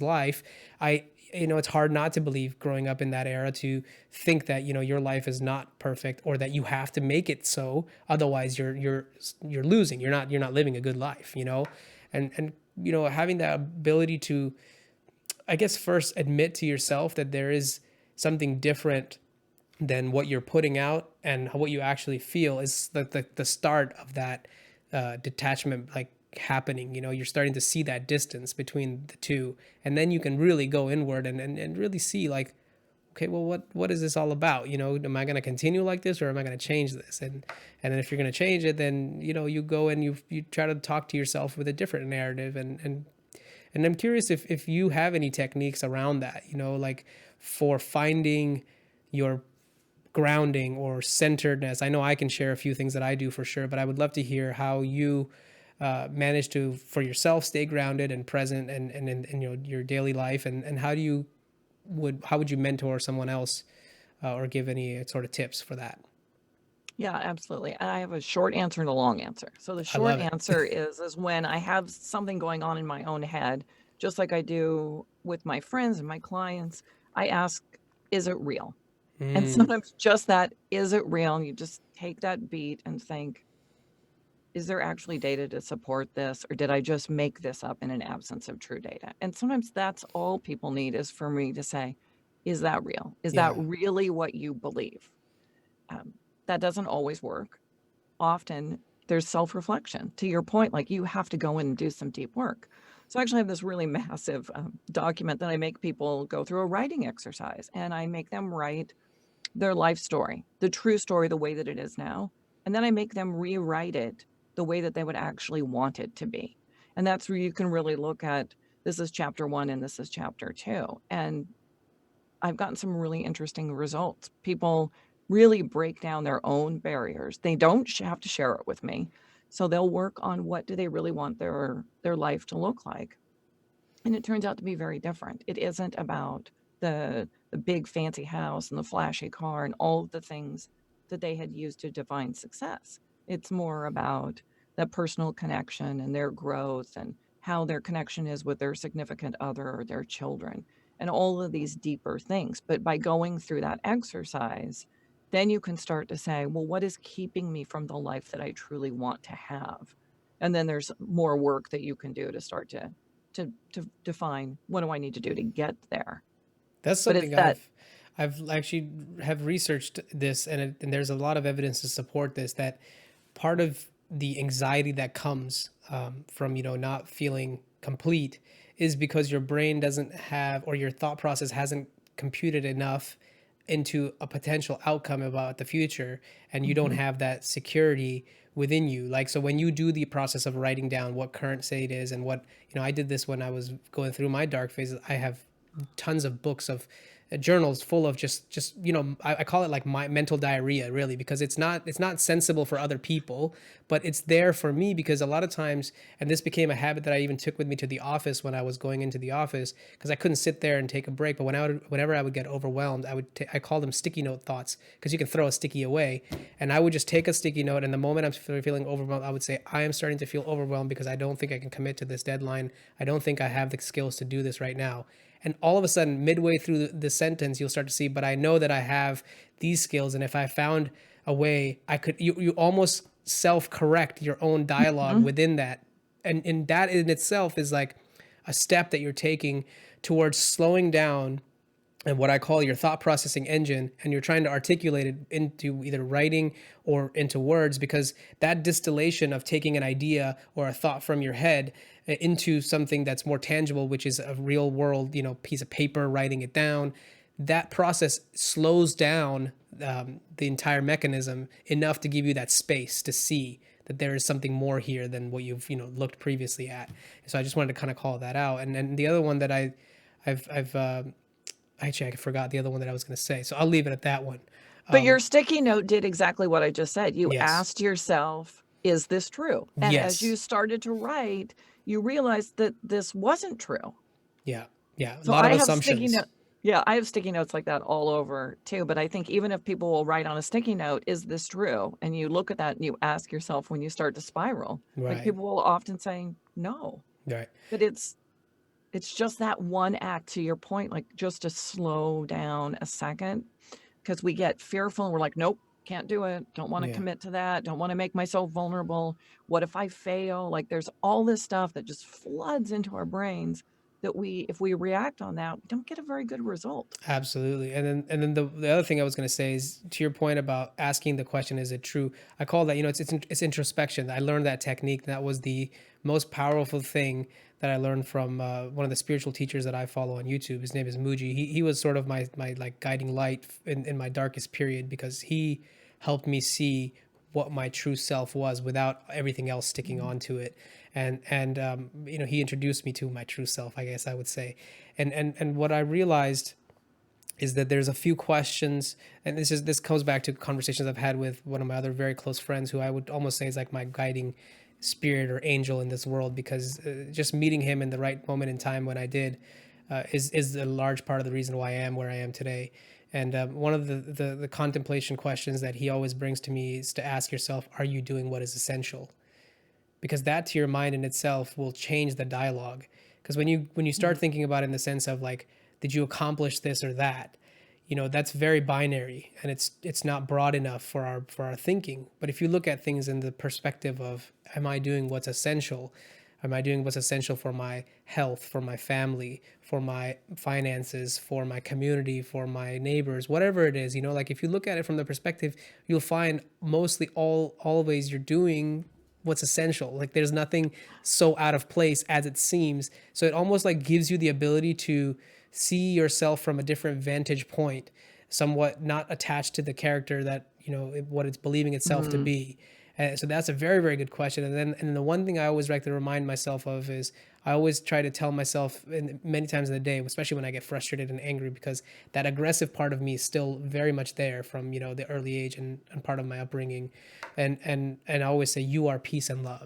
life. It's hard not to believe growing up in that era to think that, your life is not perfect or that you have to make it so. Otherwise you're losing. You're not living a good life, and having that ability to, I guess, first admit to yourself that there is something different than what you're putting out and what you actually feel is the start of that detachment, like, happening. You're starting to see that distance between the two, and then you can really go inward and really see, like, okay, well, what is this all about? Am I going to continue like this, or am I going to change this? And then if you're going to change it, then you go and you try to talk to yourself with a different narrative. And I'm curious if you have any techniques around that, like, for finding your grounding or centeredness. I know I can share a few things that I do for sure, but I would love to hear how you manage to, for yourself, stay grounded and present and in your daily life, and how would you mentor someone else, or give any sort of tips for that? Yeah, absolutely. And I have a short answer and a long answer. So the I short love it. answer is when I have something going on in my own head, just like I do with my friends and my clients, I ask, is it real? And Mm, sometimes just that, is it real? And you just take that beat and think, is there actually data to support this? Or did I just make this up in an absence of true data? And sometimes that's all people need, is for me to say, is that real? Is that yeah. really what you believe? Um, that doesn't always work. Often there's self-reflection. To your point, like, you have to go in and do some deep work. So I actually have this really massive document that I make people go through a writing exercise, and I make them write their life story, the true story, the way that it is now. And then I make them rewrite it the way that they would actually want it to be. And that's where you can really look at, this is chapter 1 and this is chapter 2. And I've gotten some really interesting results. People really break down their own barriers. They don't have to share it with me. So they'll work on, what do they really want their life to look like? And it turns out to be very different. It isn't about the big fancy house and the flashy car and all of the things that they had used to define success. It's more about that personal connection and their growth and how their connection is with their significant other or their children and all of these deeper things. But by going through that exercise, then you can start to say, well, what is keeping me from the life that I truly want to have? And then there's more work that you can do to start to define, what do I need to do to get there? That's But it's something that. I've actually have researched this, and there's a lot of evidence to support this, that part of the anxiety that comes from not feeling complete is because your brain doesn't have, or your thought process hasn't computed enough into a potential outcome about the future, and you don't Mhm. have that security within you. Like, so when you do the process of writing down what current state is, and what, I did this when I was going through my dark phases. I have tons of books of journals full of just I call it like my mental diarrhea, really, because it's not sensible for other people, but it's there for me, because a lot of times, and this became a habit that I even took with me to the office when I was going into the office, because I couldn't sit there and take a break. But whenever I would get overwhelmed, I call them sticky note thoughts, because you can throw a sticky away, and I would just take a sticky note, and the moment I'm feeling overwhelmed, I would say, I am starting to feel overwhelmed because I don't think I can commit to this deadline. I don't think I have the skills to do this right now. And all of a sudden, midway through the sentence, you'll start to see, but I know that I have these skills, and if I found a way, I could. You almost self correct your own dialogue Mhm. within that, and that in itself is like a step that you're taking towards slowing down, and what I call your thought processing engine, and you're trying to articulate it into either writing or into words, because that distillation of taking an idea or a thought from your head into something that's more tangible, which is a real world, piece of paper, writing it down, that process slows down the entire mechanism enough to give you that space to see that there is something more here than what you've looked previously at. So I just wanted to kind of call that out. And then the other one that I've actually, I forgot the other one that I was going to say, so I'll leave it at that one. But your Um, sticky note did exactly what I just said. You yes, asked yourself, is this true? And as you yes, started to write, you realized that this wasn't true. yeah, yeah. A So lot of I have sticky assumptions. note. Yeah, I have sticky notes like that all over too. But I think even if people will write on a sticky note, is this true? And you look at that and you ask yourself, when you start to spiral, like, Right, people will often say no. right. But It's just that one act, to your point, like, just to slow down a second, because we get fearful and we're like, "Nope, can't do it. Don't wanna Yeah. commit to that. Don't wanna make myself vulnerable. What if I fail?" Like, there's all this stuff that just floods into our brains that if we react on that, we don't get a very good result. Absolutely. And then the other thing I was going to say is to your point about asking the question, is it true? I call that, it's introspection. I learned that technique. That was the most powerful thing that I learned from one of the spiritual teachers that I follow on YouTube. His name is Muji. He was sort of my like guiding light in my darkest period, because he helped me see what my true self was without everything else sticking Mhm. onto it. And he introduced me to my true self, I guess I would say. And what I realized is that there's a few questions, and this goes back to conversations I've had with one of my other very close friends, who I would almost say is like my guiding spirit or angel in this world, because just meeting him in the right moment in time when I did is a large part of the reason why I am where I am today. And one of the contemplation questions that he always brings to me is to ask yourself, are you doing what is essential? Because that to your mind in itself will change the dialogue. Because when you start Mm. thinking about it in the sense of like, did you accomplish this or that, that's very binary, and it's not broad enough for our thinking. But if you look at things in the perspective of, am I doing what's essential? Am I doing what's essential for my health, for my family, for my finances, for my community, for my neighbors, whatever it is, like if you look at it from the perspective, you'll find mostly always you're doing what's essential. Like there's nothing so out of place as it seems. So it almost like gives you the ability to see yourself from a different vantage point, somewhat not attached to the character that, what it's believing itself to Mm. be. So that's a very, very good question. And then the one thing I always like to remind myself of is I always try to tell myself many times in the day, especially when I get frustrated and angry, because that aggressive part of me is still very much there from, the early age and part of my upbringing. And I always say, you are peace and love.